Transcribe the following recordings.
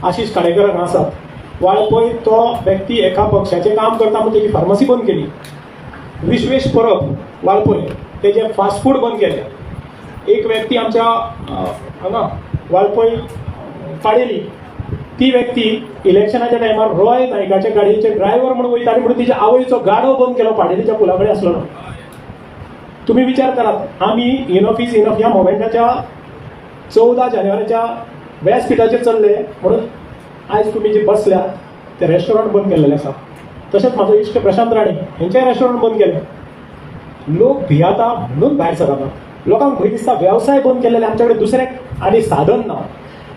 आशिष काडेकर हांगा आसात. वाळपय तो व्यक्ती एका पक्षाचें काम करता म्हणून तेजी फार्मसी बंद केली. विश्वेश परब वाळपय तेजे फास्ट फूड बंद केले. एक व्यक्ती आमच्या हांगा वाळपय पाडेली, ती व्यक्ती इलेक्शनाच्या टायमार रॉय नायकाच्या गाडयेचे ड्रायव्हर म्हणून वयताली म्हणून तिच्या आवयचो गाडो बंद केलो पाडेलीच्या पुला कडेन आसलो ना. तुम्ही विचार करात, आम्ही इनफ इज इनफ ह्या मोमेंटाच्या 14 जानेवारीच्या व्यासपीठाचेर चल्ले म्हणून आयज तुम्ही जे बसल्या ते रेस्टॉरंट बंद केलेले आसा. तशेंच म्हाजो इश्ट प्रशांत राणे हेंचेय रेस्टॉरंट बंद केले. लोक भियाता म्हणून भायर सरना. लोकांक भंय दिसता वेवसाय बंद केलेले, आमच्या कडेन दुसरें आनी साधन ना.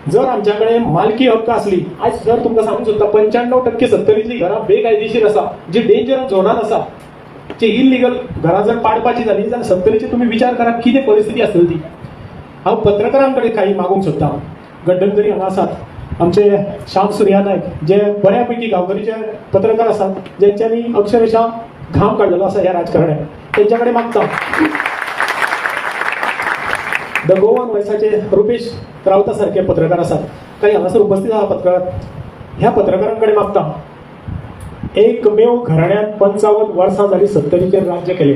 जर आमच्या कडेन मालकी हक्क आसली, आयज जर तुमकां सांगूंक सोदता 95% सत्तरीतली घरां बेकायदेशीर आसा, जी डेंजर झोनान आसा, जे इल्लिगल घरां जर पाडपाची जाली जाल्यार सत्तरीची तुम्ही विचार करा कितें परिस्थिती आसतली ती. हांव पत्रकारां कडेन काही मागूंक सोदता. गड्डणकरी हांगा आसात आमचे श्याम सुर्या नायक, जे बऱ्यापैकी गांवकरीचे पत्रकार आसात, जेंच्यांनी अक्षरशः घाम काडलेलो आसा ह्या राजकारण्यात. तेंच्या कडेन मागता. द गोवन वॉयसाचे रुपेश रावता सारखे पत्रकार आसात, काही हांगासर उपस्थित आहा पत्रकार. ह्या पत्रकारांकडे मागता, एकमेव घराण्यान 55 वर्सां जाली सत्तरीचेर राज्य केले.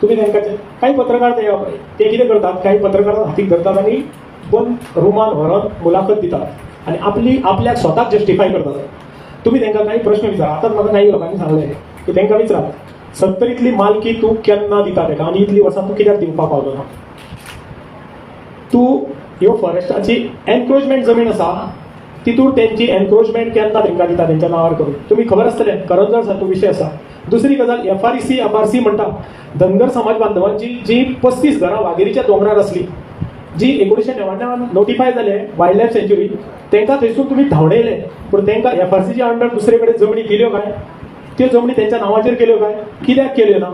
तुम्ही तांकां काही पत्रकार ते कितें करतात, काही पत्रकार हातीक धरतात आनी बंद रुमान व्हरून मुलाखत दितात आनी आपल्याक स्वताक जस्टिफाय करतात. तुम्ही तांकां काही प्रश्न विचारा. आतांच म्हाका काही लोकांनी सांगलें की तांकां विचारात, सत्तरीतली मालकी तूं केन्ना दिता ताका आनी इतली वर्सां तूं कित्याक दिवपाक पावलो ना? तूं ह्यो फॉरेस्टाची एनक्रोचमेंट जमीन आसा, तितून त्यांची एनक्रोचमेंट केन्ना तांकां दिता तेंच्या नांवार करून. तुम्ही खबर आसतलें, करंजर सारको विशय आसा. दुसरी गजाल FRC म्हणटा, धनगर समाज बांधवांची जी 35 घरां वाघेरीच्या दोंगरार आसली, जी 1999 नोटिफाय जाले वायल्ड लायफ सँच्युरी, तांकां थंयसून तुम्ही धांवडयले, पूण तांकां FRCच्या अंडर दुसरे कडेन जमनी दिल्यो काय? त्यो जमनी तेंच्या नांवाचेर केल्यो काय? कित्याक केल्यो ना?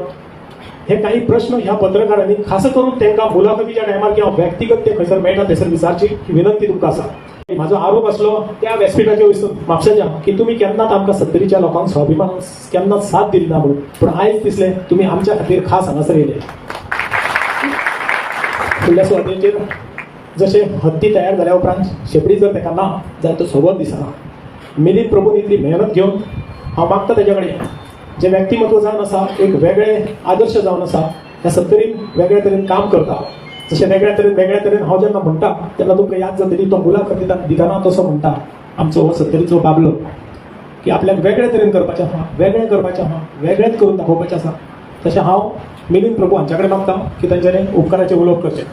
हे काही प्रश्न ह्या पत्रकारांनी खास करून तांकां मुलाखतीच्या टायमार किंवा व्यक्तिगत ते खंयसर मेळटा थंयसर विचारची विनंती तुमकां आसा. म्हाजो आरोप आसलो त्या व्यासपीठाचेर वयसून म्हापशाच्या की तुम्ही केन्नाच आमकां सत्तरीच्या लोकांक स्वाभिमान केन्नाच साथ दिली ना म्हणून. पूण आयज दिसलें तुम्ही आमच्या खातीर खास हांगासर येयले. फुडल्या सुवातेचेर जशे हत्ती तयार जाल्या उपरांत शेपडी जर ताका ना जाल्यार तो सोबत दिसना. मिलींद प्रभून इतली मेहनत घेवन हांव मागता तेच्या कडेन, जे व्यक्तिमत्व जावन आसा, एक वेगळे आदर्श जावन आसा, ह्या सत्तरीन वेगळ्या तरेन काम करता. जशें वेगळ्या तरेन हांव जेन्ना म्हणटा तेन्ना तुमकां याद जातली, तो मुलाखत दितना तसो म्हणटा आमचो हो सत्तरीचो बाबलो की आपल्याक वेगळे तरेन करपाचें आसा, वेगळेंच करून दाखोवपाचें आसा. तशें हांव मिलिंद प्रभू हांच्या कडेन मागता की तांच्यांनी उपकाराचे उलोवप करचें.